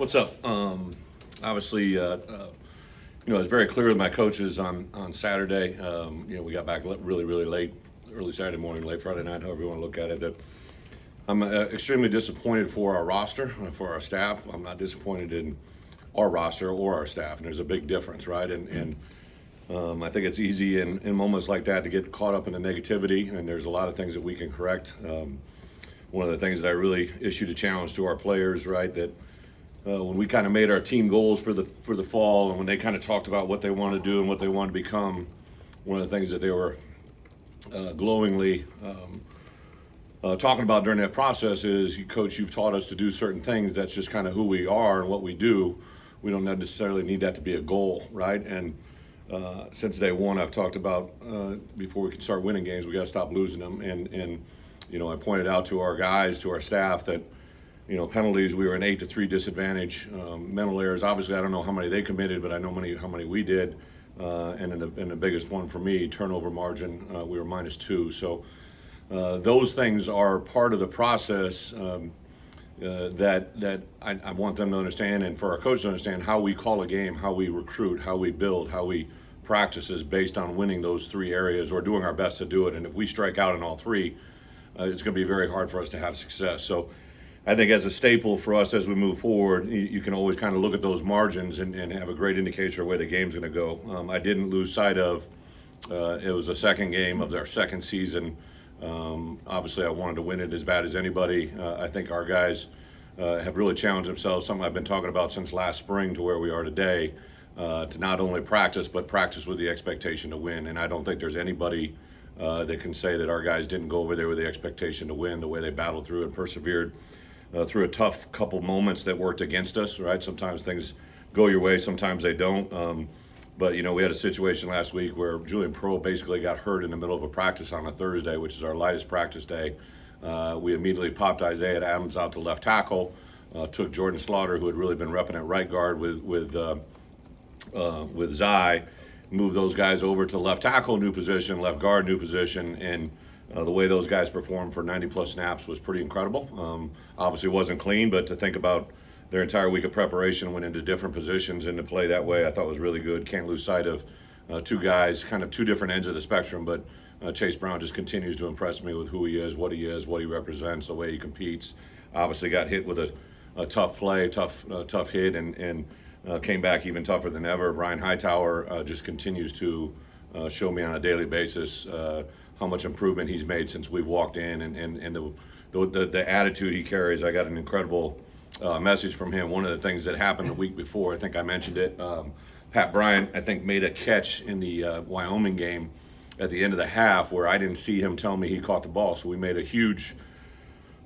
What's up? Obviously, it's very clear with my coaches on Saturday. We got back really, really late, early Saturday morning, late Friday night, however you want to look at it. That I'm extremely disappointed for our roster, for our staff. I'm not disappointed in our roster or our staff, and there's a big difference, right? And I think it's easy in moments like that to get caught up in the negativity, and there's a lot of things that we can correct. One of the things that I really issued a challenge to our players, right, that when we kind of made our team goals for the fall, and when they kind of talked about what they want to do and what they want to become, one of the things that they were glowingly talking about during that process is, Coach, you've taught us to do certain things. That's just kind of who we are and what we do. We don't necessarily need that to be a goal, right? And since day one, I've talked about before we can start winning games, we got to stop losing them. And I pointed out to our guys, to our staff, that penalties, we were an 8-3 disadvantage. Mental errors, obviously, I don't know how many they committed, but I know how many we did. And in the biggest one for me, turnover margin, we were -2. So those things are part of the process that I want them to understand, and for our coaches to understand how we call a game, how we recruit, how we build, how we practice is based on winning those three areas or doing our best to do it. And if we strike out in all three, it's going to be very hard for us to have success. So I think as a staple for us as we move forward, you can always kind of look at those margins and have a great indicator of where the game's going to go. I didn't lose sight of it was the second game of their second season. Obviously, I wanted to win it as bad as anybody. I think our guys have really challenged themselves, something I've been talking about since last spring to where we are today, to not only practice, but practice with the expectation to win. And I don't think there's anybody that can say that our guys didn't go over there with the expectation to win, the way they battled through and persevered through a tough couple moments that worked against us, right? Sometimes things go your way, sometimes they don't. But we had a situation last week where Julian Pro basically got hurt in the middle of a practice on a Thursday, which is our lightest practice day. We immediately popped Isaiah Adams out to left tackle, took Jordan Slaughter, who had really been repping at right guard with Zai, moved those guys over to left tackle, new position, left guard, new position, and the way those guys performed for 90-plus snaps was pretty incredible. Obviously, it wasn't clean, but to think about their entire week of preparation, went into different positions, and to play that way, I thought was really good. Can't lose sight of two guys, kind of two different ends of the spectrum, but Chase Brown just continues to impress me with who he is, what he represents, the way he competes. Obviously got hit with a tough play, tough hit, and came back even tougher than ever. Brian Hightower just continues to show me on a daily basis how much improvement he's made since we've walked in, and the attitude he carries. I got an incredible message from him. One of the things that happened the week before, I think I mentioned it, Pat Bryant, I think, made a catch in the Wyoming game at the end of the half where I didn't see him tell me he caught the ball. So we made a huge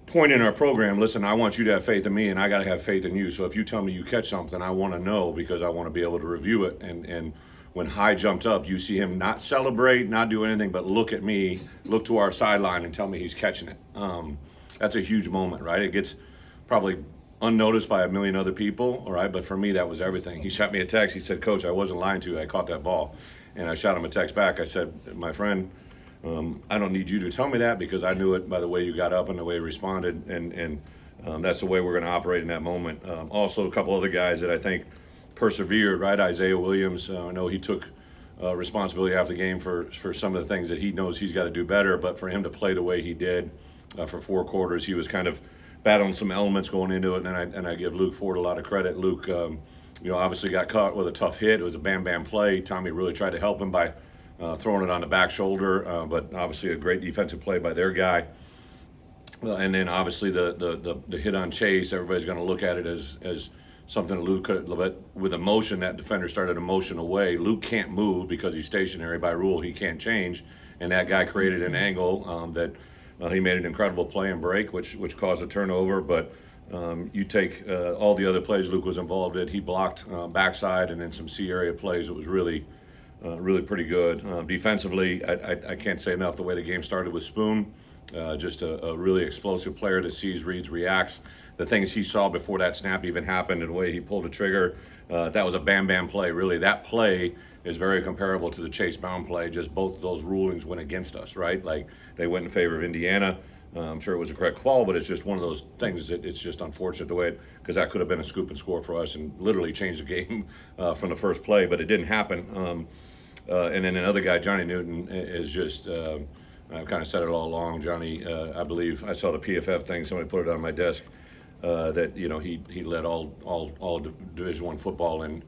point in our program. Listen, I want you to have faith in me, and I got to have faith in you. So if you tell me you catch something, I want to know, because I want to be able to review it. And when High jumped up, you see him not celebrate, not do anything, but look at me, look to our sideline, and tell me he's catching it. That's a huge moment, right? It gets probably unnoticed by a million other people, all right? But for me, that was everything. He shot me a text. He said, Coach, I wasn't lying to you. I caught that ball. And I shot him a text back. I said, my friend, I don't need you to tell me that, because I knew it by the way you got up and the way you responded. And that's the way we're going to operate in that moment. Also, a couple other guys that I think persevered, right? Isaiah Williams, I know he took responsibility after the game for some of the things that he knows he's got to do better. But for him to play the way he did for 4 quarters, he was kind of battling some elements going into it, and I give Luke Ford a lot of credit. Luke, obviously got caught with a tough hit. It was a bam play. Tommy really tried to help him by throwing it on the back shoulder, but obviously a great defensive play by their guy. And then obviously the hit on Chase, everybody's going to look at it as something that Luke could, with emotion, that defender started to motion away. Luke can't move because he's stationary by rule. He can't change, and that guy created an angle that he made an incredible play and break, which caused a turnover. But you take all the other plays Luke was involved in. He blocked backside and then some C area plays. It was really pretty good. Defensively, I can't say enough the way the game started with Spoon. Just a really explosive player that sees, reads, reacts. The things he saw before that snap even happened, and the way he pulled the trigger, that was a bam play. Really, that play is very comparable to the Chase Brown play. Just both of those rulings went against us, right? Like, they went in favor of Indiana. I'm sure it was a correct call, but it's just one of those things that it's just unfortunate the way because that could have been a scoop and score for us and literally changed the game from the first play, but it didn't happen. And then another guy, Johnny Newton, is just. I've kind of said it all along. Johnny, I believe I saw the PFF thing. Somebody put it on my desk that he led all Division I football in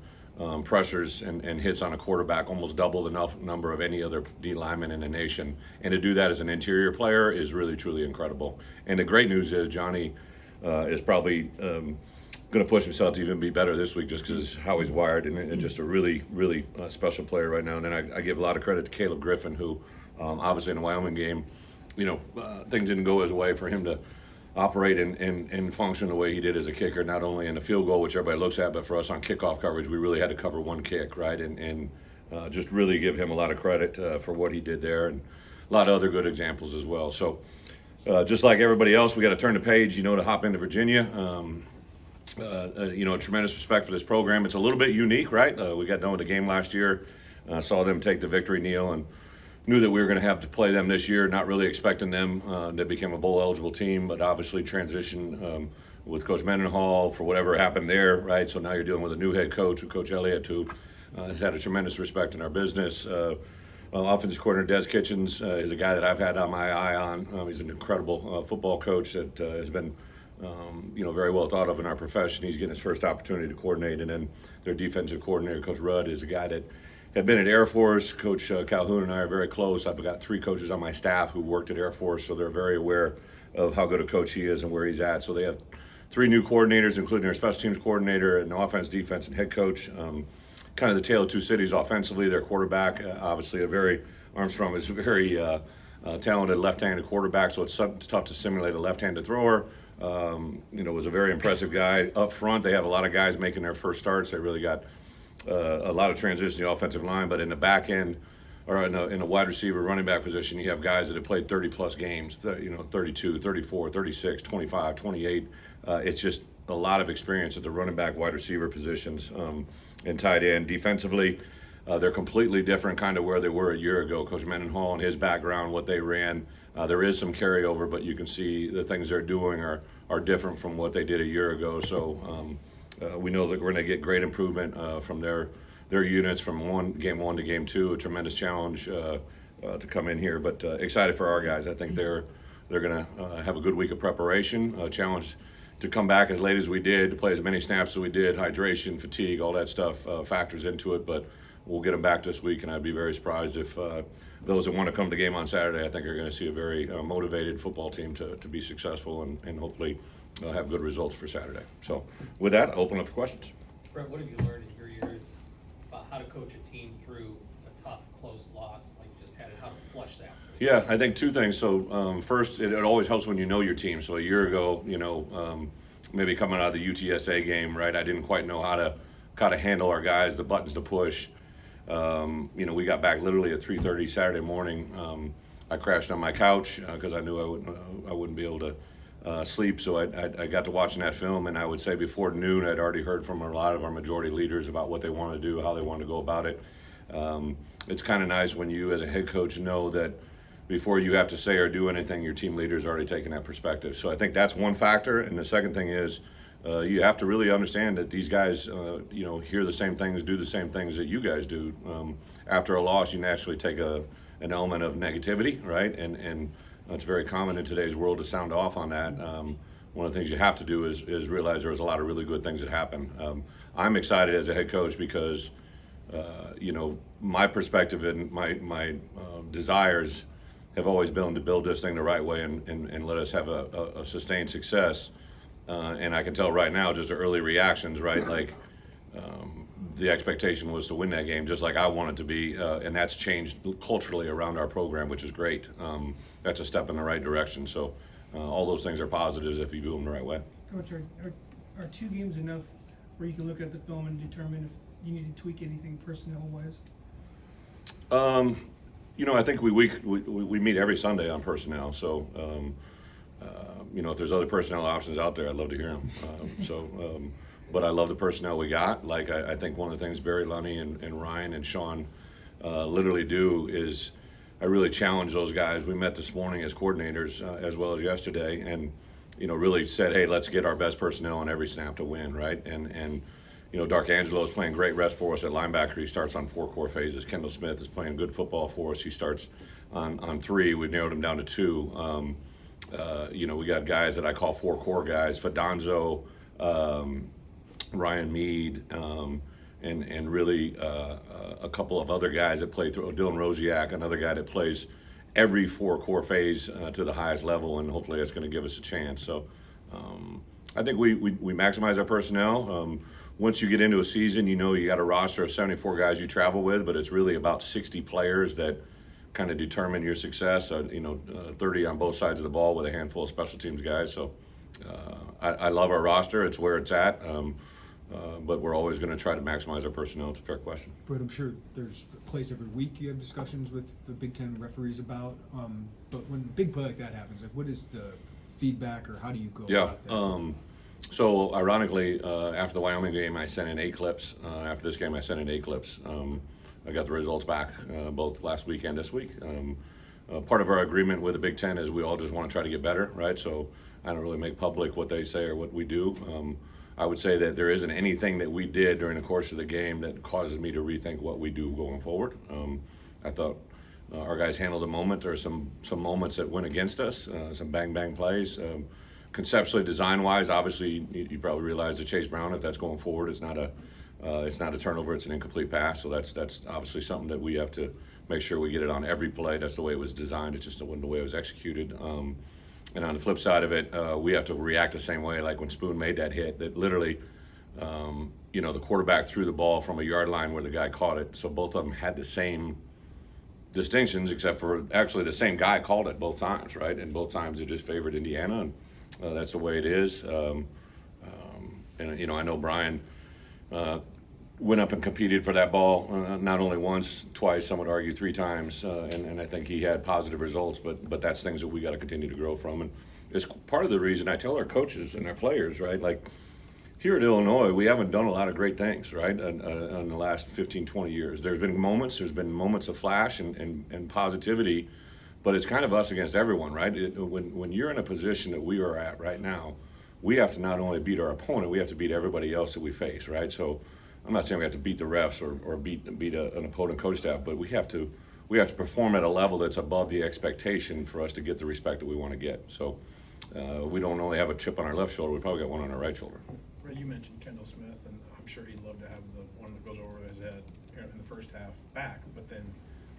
pressures and hits on a quarterback, almost double the number of any other D lineman in the nation. And to do that as an interior player is really, truly incredible. And the great news is Johnny is probably going to push himself to even be better this week just because how he's wired and just a really, really special player right now. And then I give a lot of credit to Caleb Griffin, who obviously in the Wyoming game, things didn't go his way for him to operate and function the way he did as a kicker, not only in the field goal, which everybody looks at, but for us on kickoff coverage, we really had to cover one kick, right? And just really give him a lot of credit for what he did there, and a lot of other good examples as well. So just like everybody else, we got to turn the page, to hop into Virginia. Tremendous respect for this program. It's a little bit unique, right? We got done with the game last year, saw them take the victory kneel, and knew that we were going to have to play them this year, not really expecting them. They became a bowl-eligible team, but obviously transition with Coach Mendenhall for whatever happened there, right? So now you're dealing with a new head coach, Coach Elliott, who has had a tremendous respect in our business. Offensive coordinator Des Kitchens is a guy that I've had on my eye on. He's an incredible football coach that has been very well thought of in our profession. He's getting his first opportunity to coordinate. And then their defensive coordinator, Coach Rudd, is a guy that had been at Air Force. Coach Calhoun and I are very close. I've got 3 coaches on my staff who worked at Air Force, so they're very aware of how good a coach he is and where he's at. So they have 3 new coordinators, including their special teams coordinator, and offense, defense, and head coach. Kind of the tale of two cities offensively. Their quarterback, obviously Armstrong is a very talented left-handed quarterback, so it's tough to simulate a left-handed thrower. Was a very impressive guy. Up front, they have a lot of guys making their first starts. They really got a lot of transition in the offensive line, but in the back end or in the wide receiver running back position, you have guys that have played 30-plus games, 32, 34, 36, 25, 28. It's just a lot of experience at the running back, wide receiver positions and tight end. Defensively, they're completely different kind of where they were a year ago. Coach Mendenhall and his background, what they ran, there is some carryover, but you can see the things they're doing are different from what they did a year ago. So we know that we're going to get great improvement from their units from game one to game 2. A tremendous challenge to come in here, but excited for our guys. I think they're going to have a good week of preparation. A challenge to come back as late as we did, to play as many snaps as we did. Hydration, fatigue, all that stuff factors into it, but we'll get them back this week, and I'd be very surprised if those that want to come to the game on Saturday, I think, are going to see a very motivated football team to be successful and hopefully have good results for Saturday. So with that, I'll open up for questions. Bret, what have you learned in your years about how to coach a team through a tough, close loss like you just had, and how to flush that? Yeah, I think 2 things. So first, it always helps when you know your team. So a year ago, maybe coming out of the UTSA game, right, I didn't quite know how to handle our guys, the buttons to push. We got back literally at 3:30 Saturday morning. I crashed on my couch because I knew I wouldn't be able to sleep. So I got to watching that film, and I would say before noon, I'd already heard from a lot of our majority leaders about what they want to do, how they want to go about it. It's kind of nice when you, as a head coach, know that before you have to say or do anything, your team leader's already taken that perspective. So I think that's one factor. And the second thing is, you have to really understand that these guys, hear the same things, do the same things that you guys do. After a loss, you naturally take an element of negativity, right? And it's very common in today's world to sound off on that. One of the things you have to do is realize there's a lot of really good things that happen. I'm excited as a head coach because, my perspective and my desires have always been to build this thing the right way and let us have a sustained success. And I can tell right now, just the early reactions, right? Like the expectation was to win that game, just like I wanted to be, and that's changed culturally around our program, which is great. That's a step in the right direction. So all those things are positives if you do them the right way. Coach, are 2 games enough where you can look at the film and determine if you need to tweak anything personnel-wise? I think we meet every Sunday on personnel. So, if there's other personnel options out there, I'd love to hear them. But I love the personnel we got. Like, I think one of the things Barry Lunny and Ryan and Sean literally do is really challenged those guys. We met this morning as coordinators as well as yesterday, and really said, hey, let's get our best personnel on every snap to win, right? And Dark Angelo is playing great rest for us at linebacker. He starts on 4 core phases. Kendall Smith is playing good football for us. He starts on 3. We've narrowed him down to 2. We got guys that I call 4 core guys: Fadonzo, Ryan Mead, and really a couple of other guys that play through. Dylan Rosiak, another guy that plays every 4 core phase to the highest level, and hopefully that's going to give us a chance. So I think we maximize our personnel. Once you get into a season, you got a roster of 74 guys you travel with, but it's really about 60 players that kind of determine your success. 30 on both sides of the ball with a handful of special teams guys. So I love our roster. It's where it's at. But we're always going to try to maximize our personnel. It's a fair question. But I'm sure there's a place every week you have discussions with the Big Ten referees about. But when a big play like that happens, like what is the feedback, or how do you go about that? So ironically, after the Wyoming game, I sent in 8 clips. After this game, I sent in 8 clips. I got the results back both last week and this week. Part of our agreement with the Big Ten is we all just want to try to get better, right? So I don't really make public what they say or what we do. I would say that there isn't anything that we did during the course of the game that causes me to rethink what we do going forward. I thought our guys handled the moment. There are some moments that went against us, some bang plays. Conceptually, design-wise, obviously, you probably realize that Chase Brown, if that's going forward, it's not a turnover, it's an incomplete pass. So that's obviously something that we have to make sure we get it on every play. That's the way it was designed. It's just the way it was executed. And on the flip side of it, we have to react the same way, like when Spoon made that hit, that literally, the quarterback threw the ball from a yard line where the guy caught it. So both of them had the same distinctions, except for actually the same guy called it both times, right? And both times it just favored Indiana, and that's the way it is. I know Brian went up and competed for that ball not only once, twice, some would argue 3 times, and I think he had positive results, but that's things that we got to continue to grow from. And it's part of the reason I tell our coaches and our players, right, like here at Illinois, we haven't done a lot of great things, right, in the last 15, 20 years. There's been moments of flash and positivity, but it's kind of us against everyone, right? When you're in a position that we are at right now, we have to not only beat our opponent, we have to beat everybody else that we face, right? So I'm not saying we have to beat the refs or beat an opponent coach staff, but we have to perform at a level that's above the expectation for us to get the respect that we want to get. So we don't only have a chip on our left shoulder, we probably got one on our right shoulder. Ray, you mentioned Kendall Smith, and I'm sure he'd love to have the one that goes over his head in the first half back, but then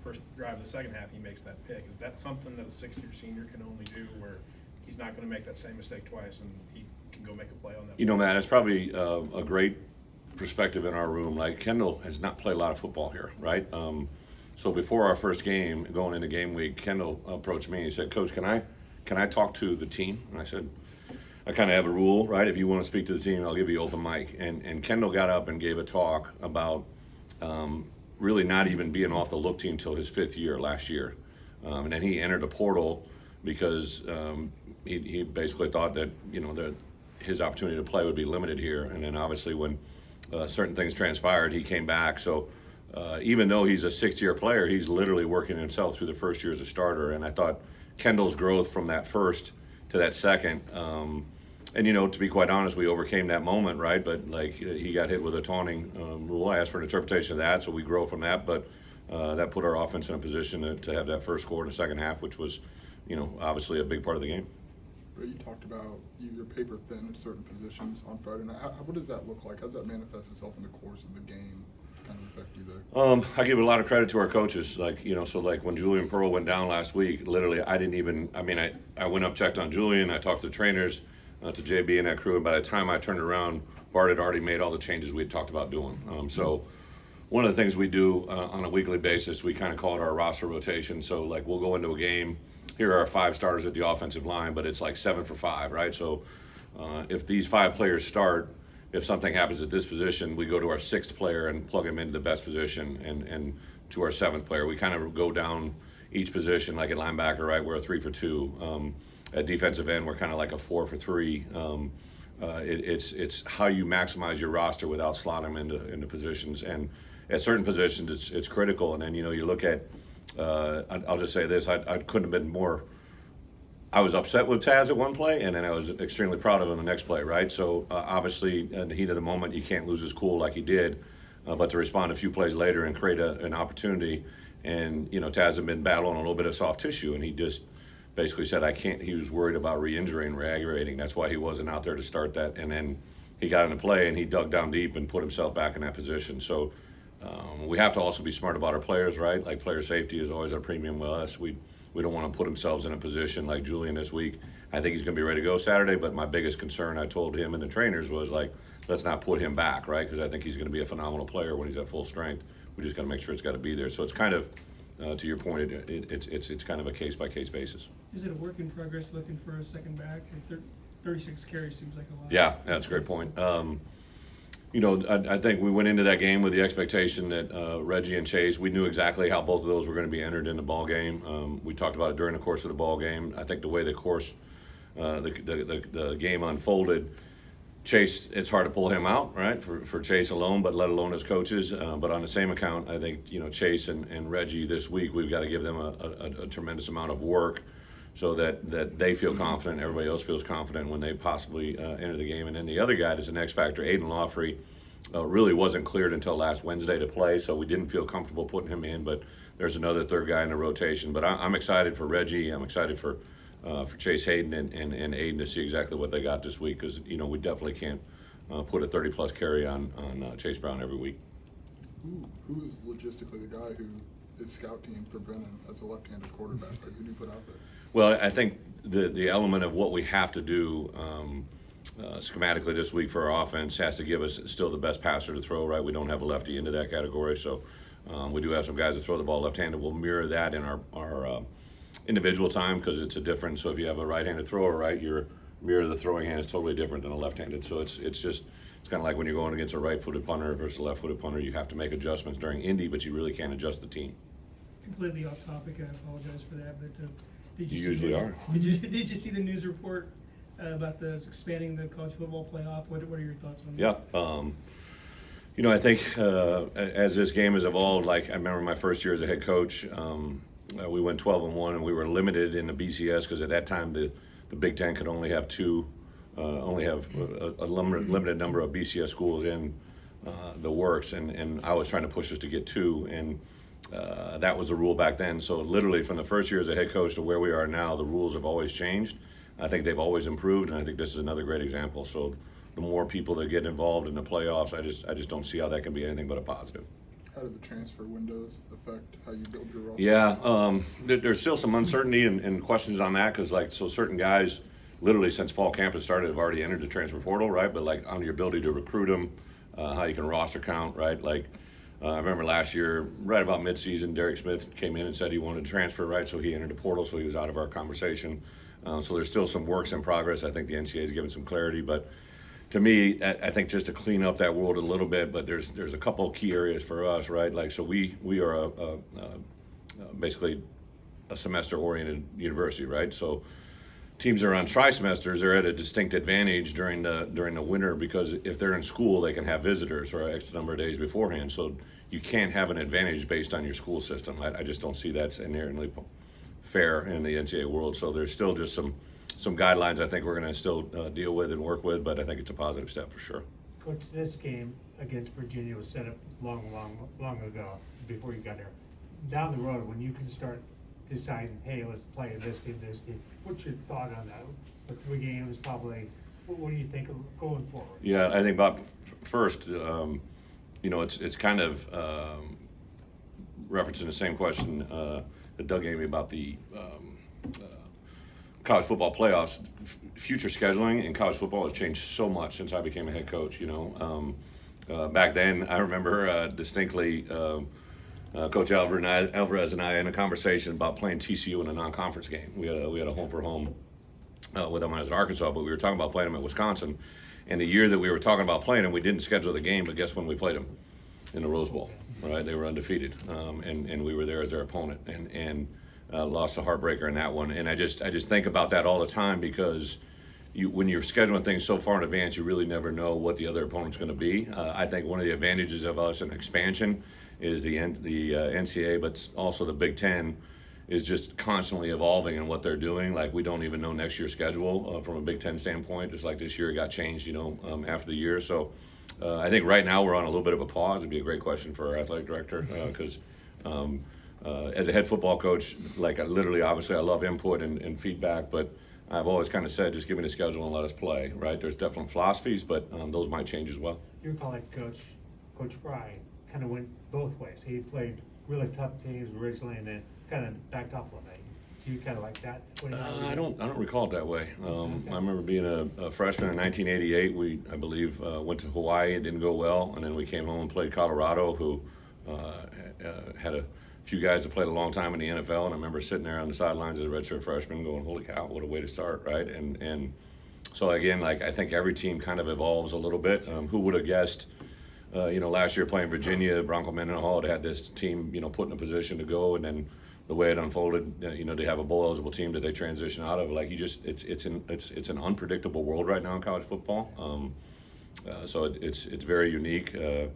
first drive of the second half he makes that pick. Is that something that a 6th-year senior can only do, where he's not going to make that same mistake twice and he can go make a play on that? Matt, it's probably a great perspective in our room. Like, Kendall has not played a lot of football here, right? So before our first game, going into game week, Kendall approached me and he said, Coach, can I talk to the team? And I said, I kind of have a rule, right? If you want to speak to the team, I'll give you open mic. And Kendall got up and gave a talk about really not even being off the look team until his 5th year last year. And then he entered a portal because he basically thought that, that his opportunity to play would be limited here. And then obviously when certain things transpired, he came back. So even though he's a 6th-year player, he's literally working himself through the first year as a starter. And I thought Kendall's growth from that first to that second, and to be quite honest, we overcame that moment, right? But like, he got hit with a taunting rule. I asked for an interpretation of that, so we grow from that. But that put our offense in a position to have that first score in the second half, which was, obviously a big part of the game. You talked about you're paper thin at certain positions on Friday night. What does that look like? How does that manifest itself in the course of the game? Kind of affect you there? I give a lot of credit to our coaches. Like, so like when Julian Pearl went down last week, literally I went up, checked on Julian, I talked to the trainers, to JB and that crew, and by the time I turned around, Bart had already made all the changes we had talked about doing. So one of the things we do on a weekly basis, we kind of call it our roster rotation. So like we'll go into a game, here are our 5 starters at the offensive line, but it's like 7 for 5, right? So if these 5 players start, if something happens at this position, we go to our 6th player and plug him into the best position, and to our 7th player. We kind of go down each position, like at linebacker, right? We're a 3 for 2. At defensive end, we're kind of like a 4 for 3. It's how you maximize your roster without slotting them into positions. And at certain positions, it's critical. And then you look at I'll just say this: I couldn't have been more. I was upset with Taz at one play, and then I was extremely proud of him the next play, right? So obviously, in the heat of the moment, you can't lose his cool like he did, but to respond a few plays later and create an opportunity, and Taz had been battling a little bit of soft tissue, and he just basically said, I can't. He was worried about re-injuring, re-aggravating. That's why he wasn't out there to start that, and then he got into play and he dug down deep and put himself back in that position. So we have to also be smart about our players, right? Like player safety is always our premium with us. We don't want to put themselves in a position like Julian this week. I think he's going to be ready to go Saturday, but my biggest concern I told him and the trainers was like, let's not put him back, right? Because I think he's going to be a phenomenal player when he's at full strength. We just got to make sure it's got to be there. So it's kind of, to your point, it's kind of a case-by-case basis. Is it a work in progress looking for a second back? 36 carries seems like a lot. Yeah, that's a great point. I think we went into that game with the expectation that Reggie and Chase, we knew exactly how both of those were going to be entered in the ball game. We talked about it during the course of the ball game. I think the way the game unfolded, Chase, it's hard to pull him out, right, for Chase alone, but let alone his coaches. But on the same account, I think Chase and Reggie this week, we've got to give them a tremendous amount of work so that they feel confident, everybody else feels confident when they possibly enter the game. And then the other guy that's an X factor, Aiden Lawfrey, really wasn't cleared until last Wednesday to play, so we didn't feel comfortable putting him in. But there's another third guy in the rotation. But I'm excited for Reggie. I'm excited for Chase Hayden and Aiden to see exactly what they got this week, because we definitely can't put a 30-plus carry on Chase Brown every week. Who is logistically the guy who is scout team for Brennan as a left-handed quarterback? Like, who do you put out there? Well, I think the element of what we have to do schematically this week for our offense has to give us still the best passer to throw, right? We don't have a lefty into that category, so we do have some guys that throw the ball left-handed. We'll mirror that in our individual time because it's a different. So if you have a right-handed thrower, right, your mirror of the throwing hand is totally different than a left-handed. So it's kind of like when you're going against a right-footed punter versus a left-footed punter. You have to make adjustments during Indy, but you really can't adjust the team. Completely off topic, I apologize for that, but did You see usually the- are. Did you see the news report about expanding the college football playoff? What are your thoughts on that? Yeah. I think as this game has evolved, like I remember my first year as a head coach, we went 12-1, and we were limited in the BCS because at that time the Big Ten could only have a limited number of BCS schools in the works, and I was trying to push us to get 2, and that was the rule back then. So literally from the first year as a head coach to where we are now, the rules have always changed. I think they've always improved, and I think this is another great example. So the more people that get involved in the playoffs, I just don't see how that can be anything but a positive. How did the transfer windows affect how you build your roster? Yeah, there's still some uncertainty and questions on that because, certain guys, literally since fall camp has started, have already entered the transfer portal, right? But, on your ability to recruit them, how you can roster count, right? I remember last year, right about midseason, Derek Smith came in and said he wanted to transfer, right? So he entered the portal, so he was out of our conversation. So there's still some works in progress. I think the NCAA is giving some clarity, but to me, I think just to clean up that world a little bit, but there's a couple of key areas for us, right? So we are basically a semester-oriented university, right? So teams that are on tri-semesters are at a distinct advantage during the winter because if they're in school, they can have visitors or X number of days beforehand. So you can't have an advantage based on your school system. I just don't see that's inherently fair in the NCAA world. So there's still just some guidelines I think we're going to still deal with and work with, but I think it's a positive step for sure. Coach, this game against Virginia was set up long ago, before you got here. Down the road, when you can start deciding, hey, let's play this team, what's your thought on that? With 3 games, probably, what do you think of going forward? Yeah, I think, Bob, first, it's kind of referencing the same question that Doug gave me about the college football playoffs. Future scheduling in college football has changed so much since I became a head coach. Back then, I remember distinctly Coach Alvarez and I in a conversation about playing TCU in a non-conference game. We had a home for home with them as Arkansas, but we were talking about playing them at Wisconsin. And the year that we were talking about playing them, we didn't schedule the game, but guess when we played them? In the Rose Bowl, right? They were undefeated, and we were there as their opponent, and lost a heartbreaker in that one. And I just think about that all the time because when you're scheduling things so far in advance, you really never know what the other opponent's going to be. I think one of the advantages of us in expansion is the NCAA, but also the Big Ten is just constantly evolving in what they're doing. Like, we don't even know next year's schedule from a Big Ten standpoint, just like this year it got changed, after the year. So I think right now we're on a little bit of a pause. It'd be a great question for our athletic director, because as a head football coach, like, obviously I love input and feedback, but I've always kind of said, just give me the schedule and let us play, right? There's different philosophies, but those might change as well. You recall like Coach Fry kind of went both ways. He played really tough teams originally and then kind of backed off a little bit. Do you kind of like that? I don't recall it that way. I remember being a freshman in 1988. We, I believe, went to Hawaii. It didn't go well, and then we came home and played Colorado, who had a few guys that played a long time in the NFL. And I remember sitting there on the sidelines as a redshirt freshman, going, "Holy cow, what a way to start!" Right? And so again, like, I think every team kind of evolves a little bit. Who would have guessed? Last year playing Virginia, Bronco Mendenhall had this team, put in a position to go, and then the way it unfolded, they have a bowl eligible team that they transition out of. Like, it's an unpredictable world right now in college football. So it's very unique. I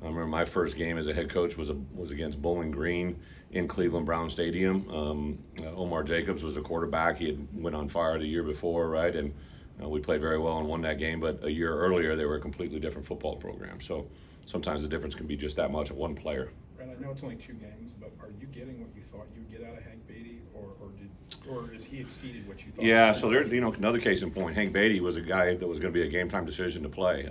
remember my first game as a head coach was against Bowling Green in Cleveland Brown Stadium. Omar Jacobs was a quarterback. He had went on fire the year before, right? And we played very well and won that game. But a year earlier, they were a completely different football program. So sometimes the difference can be just that much of one player. Brad, I know it's only 2 games, but are you getting what you thought you would get out of Hank Beatty, or has he exceeded what you thought? Yeah, so there's another case in point. Hank Beatty was a guy that was going to be a game time decision to play.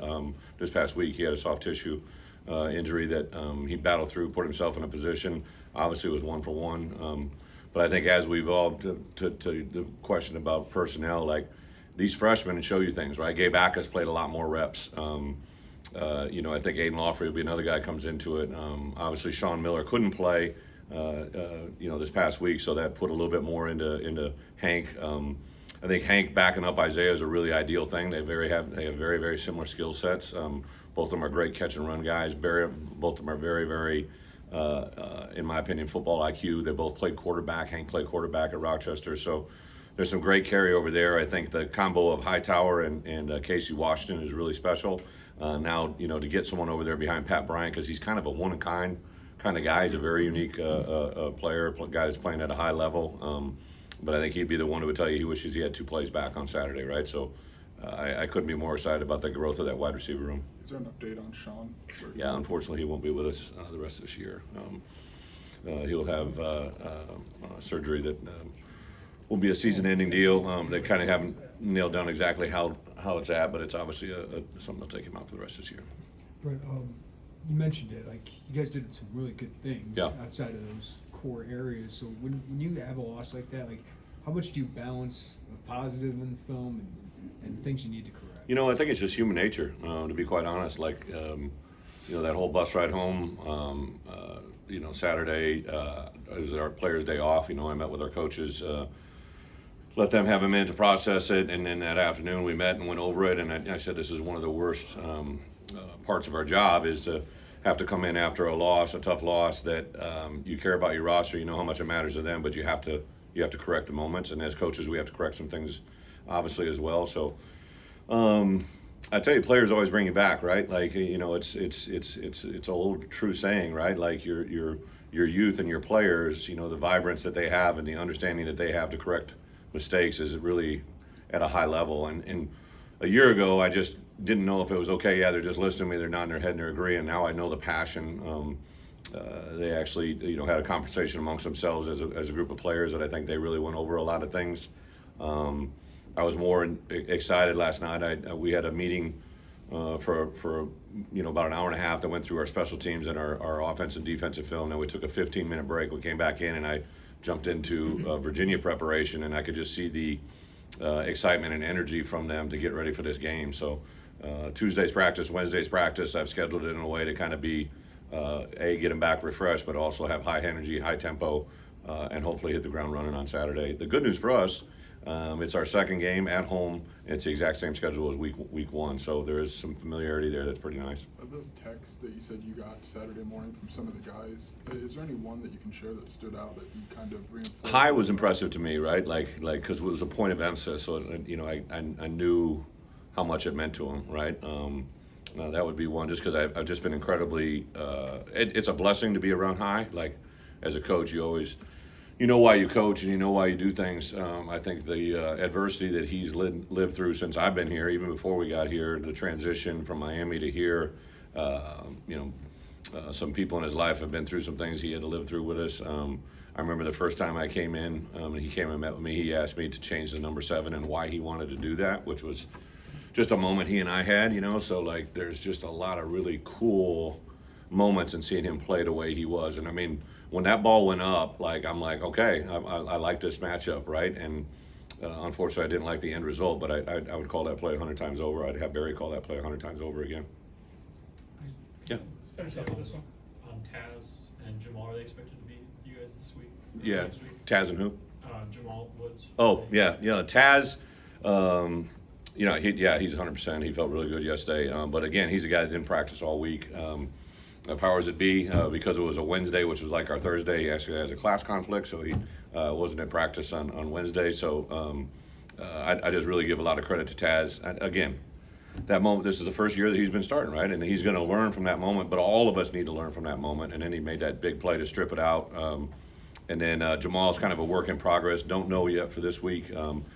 This past week he had a soft tissue injury that he battled through, put himself in a position. Obviously, it was 1 for 1. But I think as we evolved to the question about personnel, like, these freshmen show you things, right? Gabe Ackas played a lot more reps. I think Aiden Lawfrey will be another guy that comes into it. Obviously, Sean Miller couldn't play, this past week, so that put a little bit more into Hank. I think Hank backing up Isaiah is a really ideal thing. They have very, very similar skill sets. Both of them are great catch and run guys. Both of them are very, very, in my opinion, football IQ. They both played quarterback. Hank played quarterback at Rochester, so there's some great carryover there. I think the combo of Hightower and Casey Washington is really special. Now, to get someone over there behind Pat Bryant, because he's kind of a one-of-a-kind kind of guy. He's a very unique player, guy that's playing at a high level. But I think he'd be the one who would tell you he wishes he had 2 plays back on Saturday, right? So I couldn't be more excited about the growth of that wide receiver room. Is there an update on Sean? Yeah, unfortunately, he won't be with us the rest of this year. He'll have surgery that will be a season-ending deal. They kind of haven't nailed down exactly how it's at, but it's obviously something that'll take him out for the rest of this year. Brett, you mentioned it. Like, you guys did some really good things Yeah. outside of those core areas. So when you have a loss like that, like, how much do you balance the positive in the film and things you need to correct? I think it's just human nature, to be quite honest. Like, that whole bus ride home, Saturday, it was our players' day off. I met with our coaches, let them have a minute to process it, and then that afternoon we met and went over it, and I said this is one of the worst parts of our job, is to have to come in after a tough loss that you care about your roster, you know how much it matters to them, but you have to correct the moments, and as coaches we have to correct some things obviously as well. So I tell you, players always bring you back, right? Like, it's old true saying, right? Like, your youth and your players, the vibrance that they have and the understanding that they have to correct mistakes is really at a high level. And a year ago, I just didn't know if it was okay. Yeah, they're just listening to me, they're nodding their head and they're agreeing. Now I know the passion. They actually, had a conversation amongst themselves as a group of players that I think they really went over a lot of things. I was more excited last night. We had a meeting for about an hour and a half that went through our special teams and our offensive and defensive film. Then we took a 15-minute break. We came back in and I jumped into Virginia preparation, and I could just see the excitement and energy from them to get ready for this game. So Tuesday's practice, Wednesday's practice, I've scheduled it in a way to kind of be get them back refreshed, but also have high energy, high tempo, and hopefully hit the ground running on Saturday. The good news for us, it's our second game at home. It's the exact same schedule as week 1, so there is some familiarity there that's pretty nice. Of those texts that you said you got Saturday morning from some of the guys, is there any one that you can share that stood out that you kind of reinforced? High was impressive to me, right? Like because it was a point of emphasis, so I knew how much it meant to him, right? That would be one, just because I've just been incredibly. It's a blessing to be around High. Like, as a coach, you know why you coach and you know why you do things. I think the adversity that he's lived through since I've been here, even before we got here, the transition from Miami to here, some people in his life have been through some things he had to live through with us. I remember the first time I came in, and he came and met with me, he asked me to change the number 7 and why he wanted to do that, which was just a moment he and I had, so like there's just a lot of really cool moments in seeing him play the way he was. And I mean, when that ball went up, like I'm like, okay, I like this matchup, right? And unfortunately, I didn't like the end result, but I would call that play 100 times over. I'd have Barry call that play 100 times over again. Yeah. Finish up with this one. Taz and Jamal, are they expected to be you guys this week? Yeah. Next week? Taz and who? Jamal Woods. Oh, yeah. Taz, he's 100%. He felt really good yesterday. But again, he's a guy that didn't practice all week. Powers that be, because it was a Wednesday, which was like our Thursday, he actually has a class conflict, so he wasn't in practice on Wednesday. So I just really give a lot of credit to Taz. Again, that moment, this is the first year that he's been starting, right? And he's going to learn from that moment, but all of us need to learn from that moment. And then he made that big play to strip it out. And then Jamal's kind of a work in progress. Don't know yet for this week.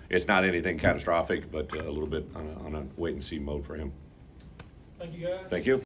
It's not anything catastrophic, but a little bit on a wait and see mode for him. Thank you guys. Thank you.